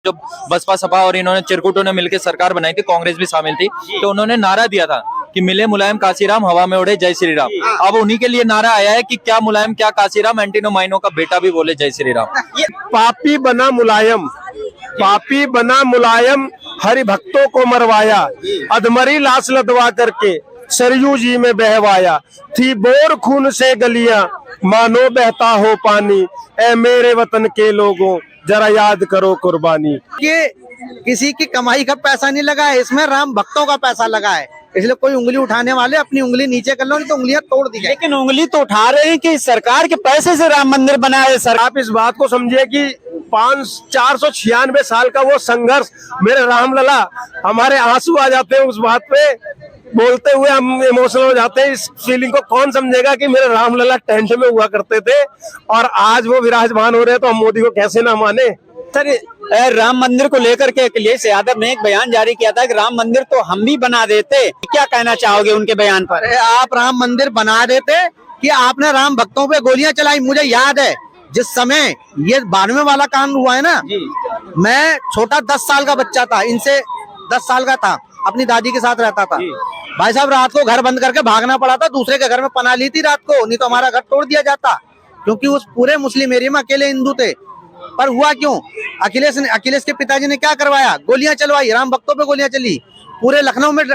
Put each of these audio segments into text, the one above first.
जब बसपा सपा और इन्होंने चिरकुटों ने मिलकर सरकार बनाई थी, कांग्रेस भी शामिल थी, तो उन्होंने नारा दिया था कि मिले मुलायम काशीराम, हवा में उड़े जय श्री राम। अब उन्हीं के लिए नारा आया है कि क्या मुलायम क्या काशीराम, एंटीनो माइनो का बेटा भी बोले जय श्री राम। पापी बना मुलायम, पापी बना मुलायम, हरि भक्तों को मरवाया, अधमरी लाश लदवा करके सरयू जी में बहवाया, थी बोर खून से गलियां मानो बहता हो पानी, ए मेरे वतन के लोगों जरा याद करो कुर्बानी। ये किसी की कमाई का पैसा नहीं लगा है, इसमें राम भक्तों का पैसा लगा है, इसलिए कोई उंगली उठाने वाले अपनी उंगली नीचे कर लो, नहीं तो उंगलियां तोड़ दी जाए। लेकिन उंगली तो उठा रहे हैं कि सरकार के पैसे से राम मंदिर बना है। सर आप इस बात को समझिए कि 496 साल का वो संघर्ष, मेरे रामलला, हमारे आंसू आ जाते हैं उस बात पे बोलते हुए, हम इमोशनल हो जाते हैं। इस फीलिंग को कौन समझेगा कि मेरे रामलला टेंट में हुआ करते थे और आज वो विराजमान हो रहे हैं, तो हम मोदी को कैसे ना माने। सर राम मंदिर को लेकर के अखिलेश यादव ने एक बयान जारी किया था कि राम मंदिर तो हम भी बना देते, क्या कहना चाहोगे उनके बयान पर? आप राम मंदिर बना देते कि आपने राम भक्तों पे गोलियां चलाई। मुझे याद है जिस समय ये 92 वाला कांड हुआ है ना, मैं छोटा 10 साल का बच्चा था, इनसे 10 साल का था, अपनी दादी के साथ रहता था। भाई साहब रात को घर बंद करके भागना पड़ा था, दूसरे के घर में पनाह ली थी रात को, नहीं तो हमारा घर तोड़ दिया जाता, क्योंकि उस पूरे मुस्लिम एरिया में अकेले हिंदू थे। पर हुआ क्यों? अखिलेश के पिताजी ने क्या करवाया? गोलियां चलवाई, राम भक्तों पे गोलियां चली, पूरे लखनऊ में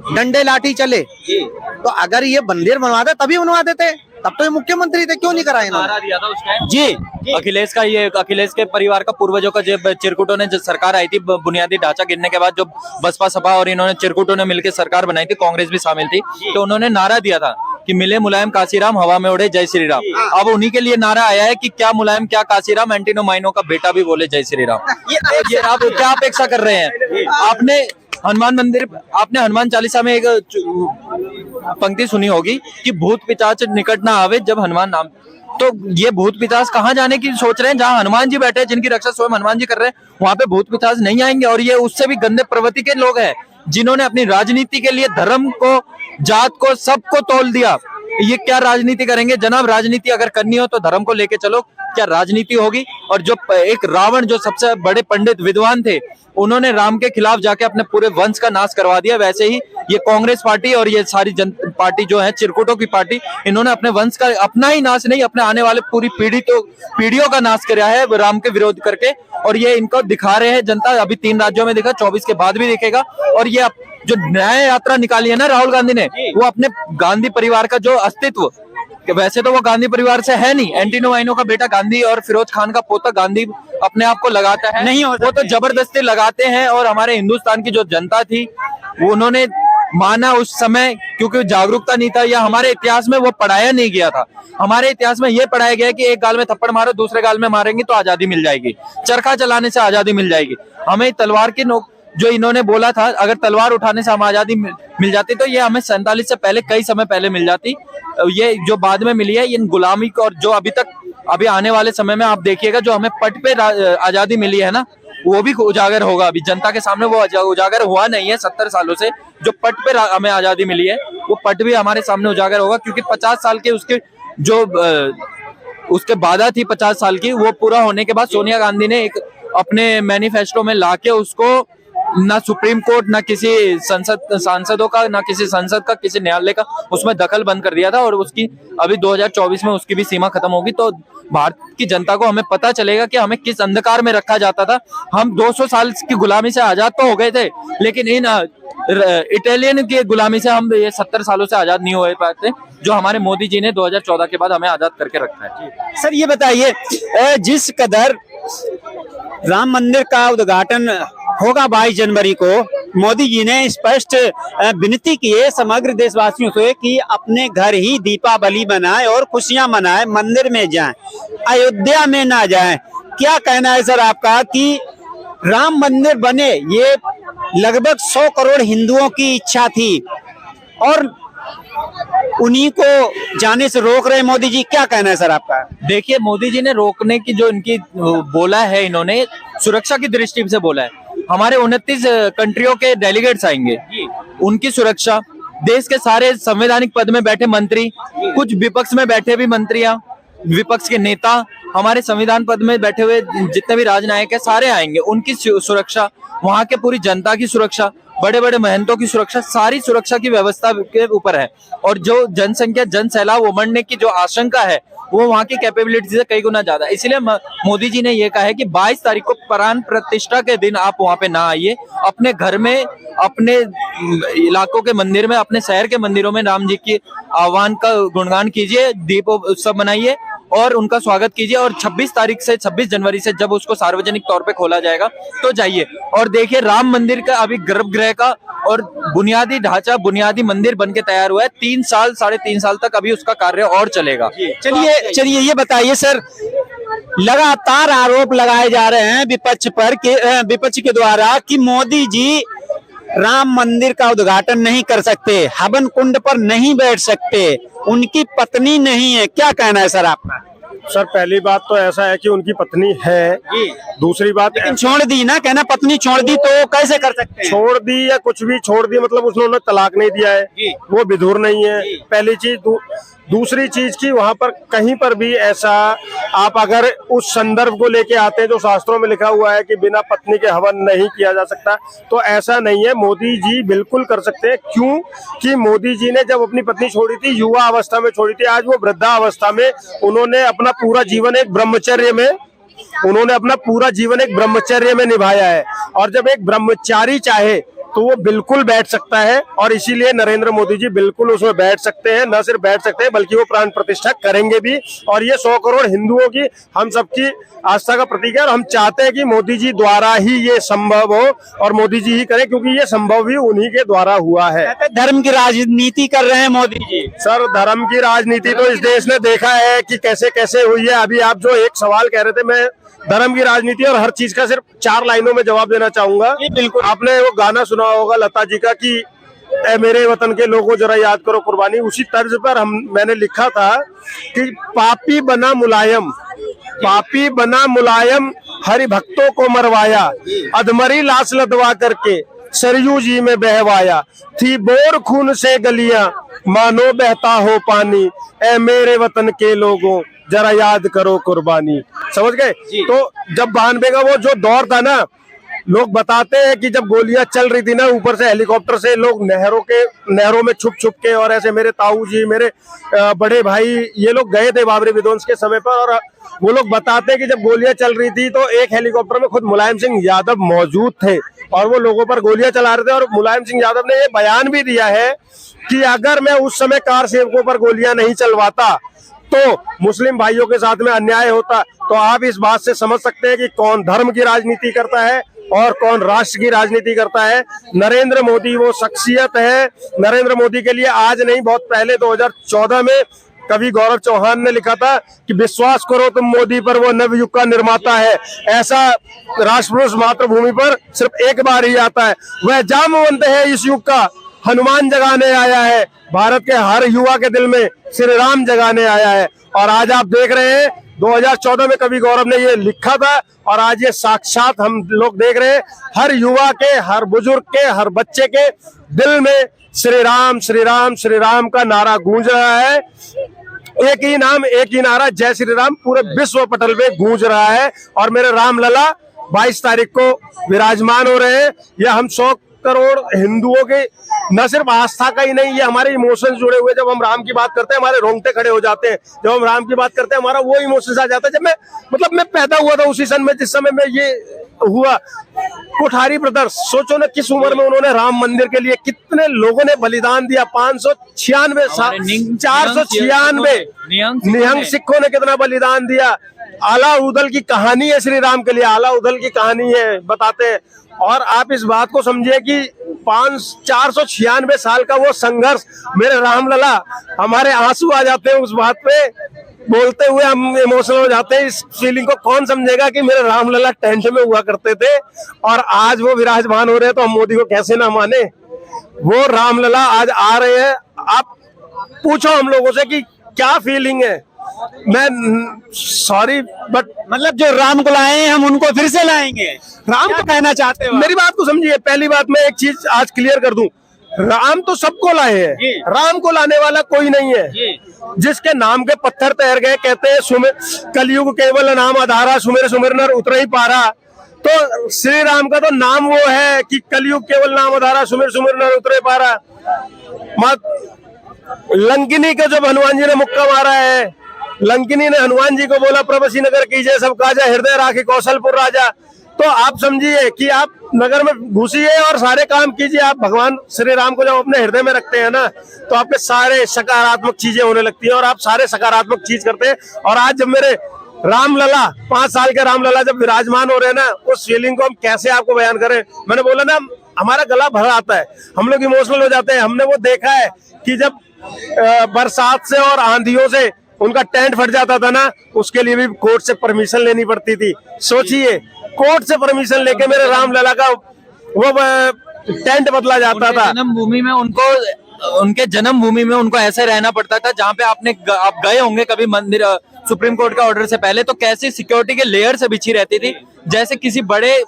डंडे लाठी चले। तो अगर ये मंदिर बनवाते तभी बनवा देते, तब तो ये मुख्यमंत्री थे, क्यों नहीं कराए नारा दिया था उस टाइम जी। अखिलेश का, ये अखिलेश के परिवार का पूर्वजों का, जब चिरकुटों ने, जब सरकार आई थी बुनियादी ढांचा गिरने के बाद, जब बसपा सपा और इन्होंने चिरकुटों ने मिलकर सरकार बनाई थी, कांग्रेस भी शामिल थी, तो उन्होंने नारा दिया था कि मिले मुलायम काशीराम, हवा में उड़े जय श्री राम। अब उन्हीं के लिए नारा आया है कि क्या मुलायम क्या काशीराम, एंटीनो माइनो का बेटा भी बोले जय श्री राम। ये आप क्या अपेक्षा कर रहे हैं? आपने हनुमान मंदिर, आपने हनुमान चालीसा में एक पंक्ति सुनी होगी कि भूत पिशाच निकट ना आवे जब हनुमान नाम। तो ये भूत पिशाच कहाँ जाने की सोच रहे हैं? जहाँ हनुमान जी बैठे हैं, जिनकी रक्षा स्वयं हनुमान जी कर रहे हैं, वहां पे भूत पिशाच नहीं आएंगे। और ये उससे भी गंदे प्रवृत्ति के लोग हैं, जिन्होंने अपनी राजनीति के लिए धर्म को, जात को, सबको तोल दिया। ये क्या राजनीति करेंगे जनाब? राजनीति अगर करनी हो तो धर्म को लेके चलो, क्या राजनीति होगी? और जो एक रावण, जो सबसे बड़े पंडित विद्वान थे, उन्होंने राम के खिलाफ जाके अपने पूरे वंश का नाश करवा दिया। वैसे ही ये कांग्रेस पार्टी और ये सारी पार्टी जो है चिरकुटों की पार्टी, इन्होंने अपने वंश का, अपना ही नाश नहीं, अपने आने वाले पूरी पीढ़ियों का नाश कराया है राम के विरोध करके। और ये इनको दिखा रहे हैं जनता, अभी 3 राज्यों में दिखा, 24 के बाद भी दिखेगा। और ये जो न्याय यात्रा निकाली है ना राहुल गांधी ने, वो अपने गांधी परिवार का जो अस्तित्व, वैसे तो वो गांधी परिवार से है नहीं, एंटीनो माइनो का बेटा गांधी और फिरोज खान का पोता गांधी अपने आप को लगाता है, नहीं वो तो जबरदस्ती लगाते हैं। और हमारे हिंदुस्तान की जो जनता थी, वो उन्होंने माना उस समय, क्योंकि जागरूकता नहीं था, या हमारे इतिहास में वो पढ़ाया नहीं गया था। हमारे इतिहास में ये पढ़ाया गया कि एक गाल में थप्पड़ मारो, दूसरे गाल में मारेंगे तो आजादी मिल जाएगी, चरखा चलाने से आजादी मिल जाएगी। हमें तलवार की नोक, जो इन्होंने बोला था, अगर तलवार उठाने से हम आजादी मिल जाती, तो ये हमें 47 से पहले, कई समय पहले मिल जाती। ये जो बाद में मिली है, इन गुलामी को, और जो अभी आने वाले समय में आप देखिएगा, जो हमें पट पे आजादी मिली है ना, वो भी उजागर होगा। अभी जनता के सामने वो उजागर हुआ नहीं है 70 सालों से। जो पट पे हमें आजादी मिली है, वो पट भी हमारे सामने उजागर होगा, क्योंकि 50 साल के उसके जो उसके वादा थी 50 साल की, वो पूरा होने के बाद सोनिया गांधी ने एक अपने मैनिफेस्टो में लाके उसको ना सुप्रीम कोर्ट, ना किसी सांसदों का, ना किसी संसद का, किसी न्यायालय का उसमें दखल बंद कर दिया था। और उसकी अभी 2024 में उसकी भी सीमा खत्म होगी। तो भारत की जनता को, हमें पता चलेगा कि हमें किस अंधकार में रखा जाता था। हम 200 साल की गुलामी से आजाद तो हो गए थे, लेकिन इन इटालियन की गुलामी से हम ये 70 सालों से आजाद नहीं हो पाते, जो हमारे मोदी जी ने 2014 के बाद हमें आजाद करके रखा है। सर ये बताइए, जिस कदर राम मंदिर का उद्घाटन होगा 22 जनवरी को, मोदी जी ने स्पष्ट विनती की है समग्र देशवासियों से कि अपने घर ही दीपावली मनाएं और खुशियां मनाएं, मंदिर में जाएं, अयोध्या में ना जाएं। क्या कहना है सर आपका कि राम मंदिर बने? ये लगभग 100 करोड़ हिंदुओं की इच्छा थी और उन्हीं को जाने से रोक रहे मोदी जी। क्या कहना है सर आपका? देखिए, मोदी जी ने रोकने की जो इनकी बोला है, इन्होंने सुरक्षा की दृष्टि से बोला है। हमारे 29 कंट्रियों के डेलीगेट्स आएंगे, उनकी सुरक्षा, देश के सारे संवैधानिक पद में बैठे मंत्री, कुछ विपक्ष में बैठे भी मंत्रियां, विपक्ष के नेता, हमारे संविधान पद में बैठे हुए जितने भी राजनायक है सारे आएंगे, उनकी सुरक्षा, वहां के पूरी जनता की सुरक्षा, बड़े बड़े महंतों की सुरक्षा, सारी सुरक्षा की व्यवस्था के ऊपर है। और जो जनसंख्या, जन सैलाब उमड़ने की जो आशंका है वो वहां की कैपेबिलिटी से कई गुना ज्यादा। इसलिए मोदी जी ने ये कहा है कि 22 तारीख को प्राण प्रतिष्ठा के दिन आप वहां पे ना आइए, अपने घर में, अपने इलाकों के मंदिर में, अपने शहर के मंदिरों में राम जी की आह्वान का गुणगान कीजिए, दीप उत्सव मनाइए और उनका स्वागत कीजिए। और 26 तारीख से 26 जनवरी से जब उसको सार्वजनिक तौर पे खोला जाएगा तो जाइए और देखिए राम मंदिर का अभी गर्भगृह का और बुनियादी ढांचा, बुनियादी मंदिर बनके तैयार हुआ है। 3 साल 3.5 साल तक अभी उसका कार्य और चलेगा। चलिए ये बताइए सर, लगातार आरोप लगाए जा रहे हैं विपक्ष के द्वारा कि मोदी जी राम मंदिर का उद्घाटन नहीं कर सकते, हवन कुंड पर नहीं बैठ सकते, उनकी पत्नी नहीं है। क्या कहना है सर आपका? सर पहली बात तो ऐसा है कि उनकी पत्नी है, दूसरी बात लेकिन छोड़ दी ना, कहना पत्नी छोड़ दी तो कैसे कर सकते हैं? छोड़ दी या कुछ भी छोड़ दी, मतलब उन्होंने तलाक नहीं दिया है, वो विधुर नहीं है, पहली चीज। दूसरी चीज की वहां पर कहीं पर भी ऐसा आप अगर उस संदर्भ को लेके आते हैं जो शास्त्रों में लिखा हुआ है कि बिना पत्नी के हवन नहीं किया जा सकता, तो ऐसा नहीं है। मोदी जी बिल्कुल कर सकते हैं। क्यों कि मोदी जी ने जब अपनी पत्नी छोड़ी थी युवा अवस्था में छोड़ी थी, आज वो वृद्धावस्था में उन्होंने अपना पूरा जीवन एक ब्रह्मचर्य में निभाया है। और जब एक ब्रह्मचारी चाहे तो वो बिल्कुल बैठ सकता है और इसीलिए नरेंद्र मोदी जी बिल्कुल उसमें बैठ सकते हैं। न सिर्फ बैठ सकते हैं बल्कि वो प्राण प्रतिष्ठा करेंगे भी। और ये 100 करोड़ हिंदुओं की, हम सबकी आस्था का प्रतीक है और हम चाहते हैं कि मोदी जी द्वारा ही ये संभव हो और मोदी जी ही करें, क्योंकि ये संभव भी उन्हीं के द्वारा हुआ है। धर्म की राजनीति कर रहे हैं मोदी जी। सर धर्म की राजनीति तो इस देश ने देखा है कि कैसे कैसे हुई है। अभी आप जो एक सवाल कह रहे थे, मैं धर्म की राजनीति और हर चीज का सिर्फ 4 लाइनों में जवाब देना चाहूंगा। बिल्कुल। आपने वो गाना सुना होगा लता जी का कि ए मेरे वतन के लोगों जरा याद करो कुर्बानी। उसी तर्ज पर मैंने लिखा था कि पापी बना मुलायम हरि भक्तों को मरवाया, अधमरी लाश लदवा करके सरयू जी में बहवाया, थी बोर खून से गलियां मानो बहता हो पानी, ए मेरे वतन के लोगों जरा याद करो कुर्बानी। समझ गए? तो जब 92 का वो जो दौर था ना, लोग बताते हैं कि जब गोलियां चल रही थी ना, ऊपर से हेलीकॉप्टर से लोग नहरों में छुप के, और ऐसे मेरे ताऊ जी, मेरे बड़े भाई, ये लोग गए थे बाबरी विध्वंस के समय पर। और वो लोग बताते हैं कि जब गोलियां चल रही थी तो एक हेलीकॉप्टर में खुद मुलायम सिंह यादव मौजूद थे और वो लोगों पर गोलियां चला रहे थे। और मुलायम सिंह यादव ने ये बयान भी दिया है कि अगर मैं उस समय कार सेवकों पर गोलियां नहीं चलवाता तो मुस्लिम भाइयों के साथ में अन्याय होता। तो आप इस बात से समझ सकते हैं कि कौन धर्म की राजनीति करता है और कौन राष्ट्र की राजनीति करता है। नरेंद्र मोदी वो शख्सियत है। नरेंद्र मोदी के लिए आज नहीं, बहुत पहले 2014 में कवि गौरव चौहान ने लिखा था कि विश्वास करो तुम मोदी पर, वो नवयुग का निर्माता है। ऐसा राष्ट्रपुरुष मातृभूमि पर सिर्फ एक बार ही आता है। वह जामवंत है इस युग का, हनुमान जगाने आया है, भारत के हर युवा के दिल में श्री राम जगाने आया है। और आज आप देख रहे हैं 2014 में कवि गौरव ने ये लिखा था और आज ये साक्षात हम लोग देख रहे हैं। हर युवा के, हर बुजुर्ग के, हर बच्चे के दिल में श्री राम श्री राम श्री राम का नारा गूंज रहा है। एक ही नाम, एक ही नारा, जय श्री राम पूरे विश्व पटल पे गूंज रहा है। और मेरे राम लला 22 तारीख को विराजमान हो रहे हैं। यह हम 100 करोड़ हिंदुओं के न सिर्फ आस्था का ही नहीं, ये हमारे इमोशंस जुड़े हुए। जब हम राम की बात करते हैं हमारे रोंगटे खड़े हो जाते हैं। जब हम राम की बात करते हैं हमारा वो इमोशंस आ जाता है। जब मैं पैदा हुआ था उसी सन में जिस समय में ये हुआ। कोठारी ब्रदर्स, सोचो ना किस उम्र में उन्होंने राम मंदिर के लिए कितने लोगों ने बलिदान दिया। 596 साल, 496 निहंग सिखों ने कितना बलिदान दिया। आला उदल की कहानी है श्री राम के लिए, आला उदल की कहानी है, बताते हैं। और आप इस बात को समझिए कि 496 साल का वो संघर्ष, मेरे रामलला, हमारे आंसू आ जाते हैं उस बात पे बोलते हुए, हम इमोशनल हो जाते हैं। इस फीलिंग को कौन समझेगा कि मेरे रामलला टेंट में हुआ करते थे और आज वो विराजमान हो रहे हैं, तो हम मोदी को कैसे ना माने। वो रामलला आज आ रहे हैं। आप पूछो हम लोगों से कि क्या फीलिंग है। मैं सॉरी बट मतलब जो राम को लाए हैं हम उनको फिर से लाएंगे। राम क्या को कहना चाहते हो? मेरी बात को समझिए। पहली बात मैं एक चीज आज क्लियर कर दूं, राम तो सबको लाए हैं, राम को लाने वाला कोई नहीं है। जिसके नाम के पत्थर तैर गए। कहते हैं कलयुग केवल नाम आधारा, सुमिर सुमिर नर उतर ही पारा। तो श्री राम का तो नाम वो है कि कलयुग केवल नाम आधारा, सुमिर सुमिर नर उतर ही पारा। लंकिनी को जब हनुमान जी ने मुक्का मारा है, लंकिनी ने हनुमान जी को बोला प्रभसी नगर कीजिए सब काजा, हृदय राखी कौशलपुर राजा। तो आप समझिए कि आप नगर में घुसिए और सारे काम कीजिए। आप भगवान श्री राम को जब अपने हृदय में रखते हैं ना, तो आपके सारे सकारात्मक चीजें होने लगती है और आप सारे सकारात्मक चीज करते हैं। और आज जब मेरे रामलला 5 साल के रामलला जब विराजमान हो रहे हैं ना, उस फीलिंग को हम कैसे आपको बयान करें। मैंने बोला ना, हमारा गला भर आता है, हम लोग इमोशनल हो जाते हैं। हमने वो देखा है कि जब बरसात से और आंधियों से उनका टेंट फट जाता था ना, उसके लिए भी कोर्ट से परमिशन लेनी पड़ती थी। सोचिए, कोर्ट से परमिशन लेके मेरे रामलला का वो टेंट बदला जाता था। जन्मभूमि में उनके जन्मभूमि में उनको ऐसे रहना पड़ता था जहाँ पे आप गए होंगे कभी मंदिर, सुप्रीम कोर्ट का ऑर्डर से पहले, तो कैसी सिक्योरिटी के लेयर से बिछी रहती थी, जैसे किसी बड़े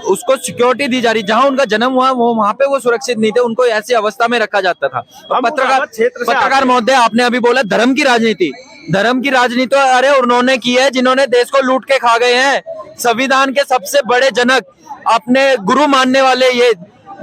उसको सिक्योरिटी दी जा रही। जहां उनका जन्म हुआ वो वहां पे वो सुरक्षित नहीं थे, उनको ऐसी अवस्था में रखा जाता था। पत्रकार महोदय, आपने अभी बोला धर्म की राजनीति, धर्म की राजनीति अरे उन्होंने की है जिन्होंने देश को लूट के खा गए हैं। संविधान के सबसे बड़े जनक, अपने गुरु मानने वाले ये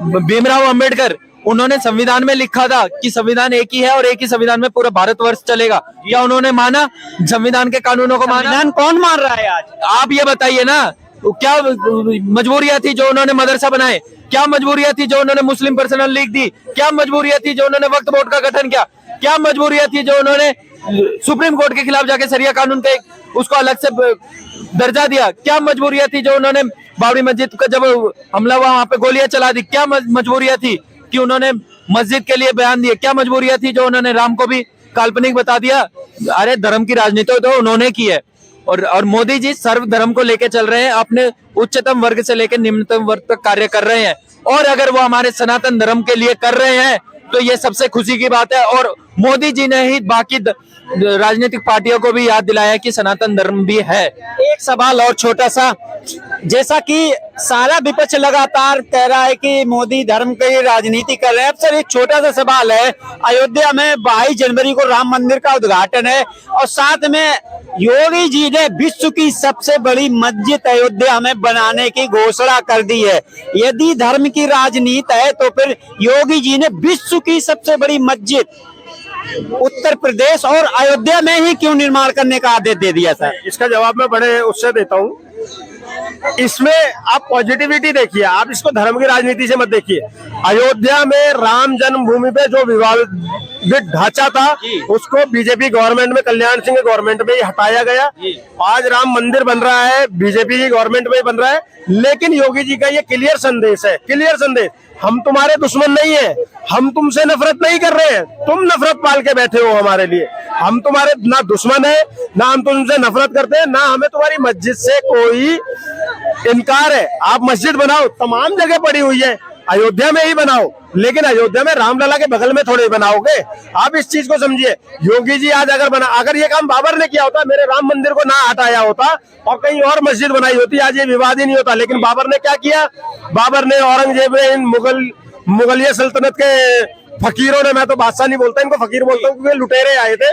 भीमराव अंबेडकर, उन्होंने संविधान में लिखा था कि संविधान एक ही है और एक ही संविधान में पूरा भारतवर्ष चलेगा। क्या उन्होंने माना संविधान के कानूनों को? माना? संविधान कौन मान रहा है आज? आप ये बताइए ना, क्या मजबूरियां थी जो उन्होंने मदरसा बनाए? क्या मजबूरियां थी जो उन्होंने मुस्लिम पर्सनल लीग दी? क्या मजबूरियां थी जो उन्होंने वक्फ बोर्ड का गठन किया? क्या मजबूरियां थी जो उन्होंने सुप्रीम कोर्ट के खिलाफ जाके सरिया कानून के उसको अलग से दर्जा दिया? क्या मजबूरियां थी जो उन्होंने बाबरी मस्जिद का जब हमला हुआ वहां पे गोलियां चला दी? क्या मजबूरियां थी कि उन्होंने मस्जिद के लिए बयान दिए? क्या मजबूरियां थी जो उन्होंने राम को भी काल्पनिक बता दिया? अरे धर्म की राजनीति तो उन्होंने की है। और मोदी जी सर्व धर्म को लेके चल रहे हैं, अपने उच्चतम वर्ग से लेकर निम्नतम वर्ग तक कार्य कर रहे हैं। और अगर वो हमारे सनातन धर्म के लिए कर रहे हैं तो ये सबसे खुशी की बात है। और मोदी जी ने ही बाकी राजनीतिक पार्टियों को भी याद दिलाया कि सनातन धर्म भी है। एक सवाल और छोटा सा, जैसा कि सारा विपक्ष लगातार कह रहा है कि मोदी धर्म की राजनीति कर रहे हैं, अब सर एक छोटा सा सवाल है, अयोध्या में 22 जनवरी को राम मंदिर का उद्घाटन है और साथ में योगी जी ने विश्व की सबसे बड़ी मस्जिद अयोध्या में बनाने की घोषणा कर दी है। यदि धर्म की राजनीति है तो फिर योगी जी ने विश्व की सबसे बड़ी मस्जिद उत्तर प्रदेश और अयोध्या में ही क्यों निर्माण करने का आदेश दे दिया सर? इसका जवाब मैं बड़े उससे देता हूँ। इसमें आप पॉजिटिविटी देखिए, आप इसको धर्म की राजनीति से मत देखिए। अयोध्या में राम जन्मभूमि पे जो विवादित ढांचा था उसको बीजेपी गवर्नमेंट में, कल्याण सिंह के गवर्नमेंट में ही हटाया गया। आज राम मंदिर बन रहा है, बीजेपी की गवर्नमेंट में ही बन रहा है। लेकिन योगी जी का ये क्लियर संदेश है, क्लियर संदेश, हम तुम्हारे दुश्मन नहीं है, हम तुमसे नफरत नहीं कर रहे हैं, तुम नफरत पाल के बैठे हो हमारे लिए। हम तुम्हारे ना दुश्मन है, ना हम तुमसे नफरत करते हैं, ना हमें तुम्हारी मस्जिद से कोई इनकार है। आप मस्जिद बनाओ, तमाम जगह पड़ी हुई है, अयोध्या में ही बनाओ, लेकिन अयोध्या में रामलला के बगल में थोड़े बनाओगे। आप इस चीज को समझिए। योगी जी आज अगर ये काम बाबर ने किया होता, मेरे राम मंदिर को ना हटाया होता और कहीं और मस्जिद बनाई होती, आज ये विवाद ही नहीं होता। लेकिन बाबर ने क्या किया? बाबर ने औरंगजेब ने, इन मुगलिया सल्तनत के फकीरों ने, मैं तो बादशाह नहीं बोलता, इनको फकीर बोलता हूँ क्योंकि लुटेरे आए थे,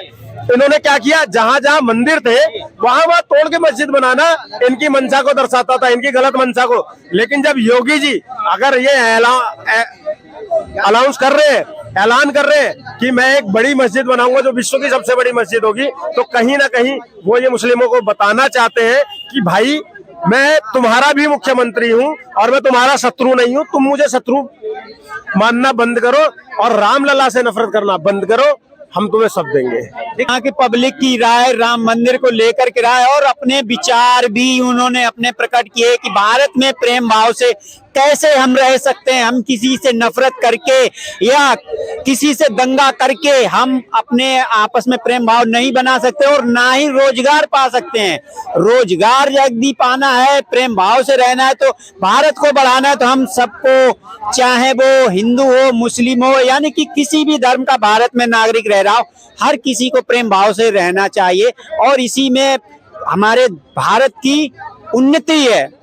इन्होंने क्या किया? जहां जहां मंदिर थे वहां वहां तोड़ के मस्जिद बनाना इनकी मंशा को दर्शाता था, इनकी गलत मंशा को। लेकिन जब योगी जी अगर ये अनाउंस कर रहे हैं, ऐलान कर रहे हैं कि मैं एक बड़ी मस्जिद बनाऊंगा जो विश्व की सबसे बड़ी मस्जिद होगी, तो कहीं ना कहीं वो ये मुस्लिमों को बताना चाहते हैं कि भाई मैं तुम्हारा भी मुख्यमंत्री हूं और मैं तुम्हारा शत्रु नहीं हूं। तुम मुझे शत्रु मानना बंद करो और रामलला से नफरत करना बंद करो, हम तुम्हें सब देंगे। यहाँ की पब्लिक की राय राम मंदिर को लेकर के राय और अपने विचार भी उन्होंने अपने प्रकट किए कि भारत में प्रेम भाव से कैसे हम रह सकते हैं। हम किसी से नफरत करके या किसी से दंगा करके हम अपने आपस में प्रेम भाव नहीं बना सकते और ना ही रोजगार पा सकते हैं। रोजगार यदि पाना है, प्रेम भाव से रहना है, तो भारत को बढ़ाना है, तो हम सबको, चाहे वो हिंदू हो, मुस्लिम हो, यानी कि किसी भी धर्म का भारत में नागरिक रह रहा हो, हर किसी को प्रेम भाव से रहना चाहिए और इसी में हमारे भारत की उन्नति है।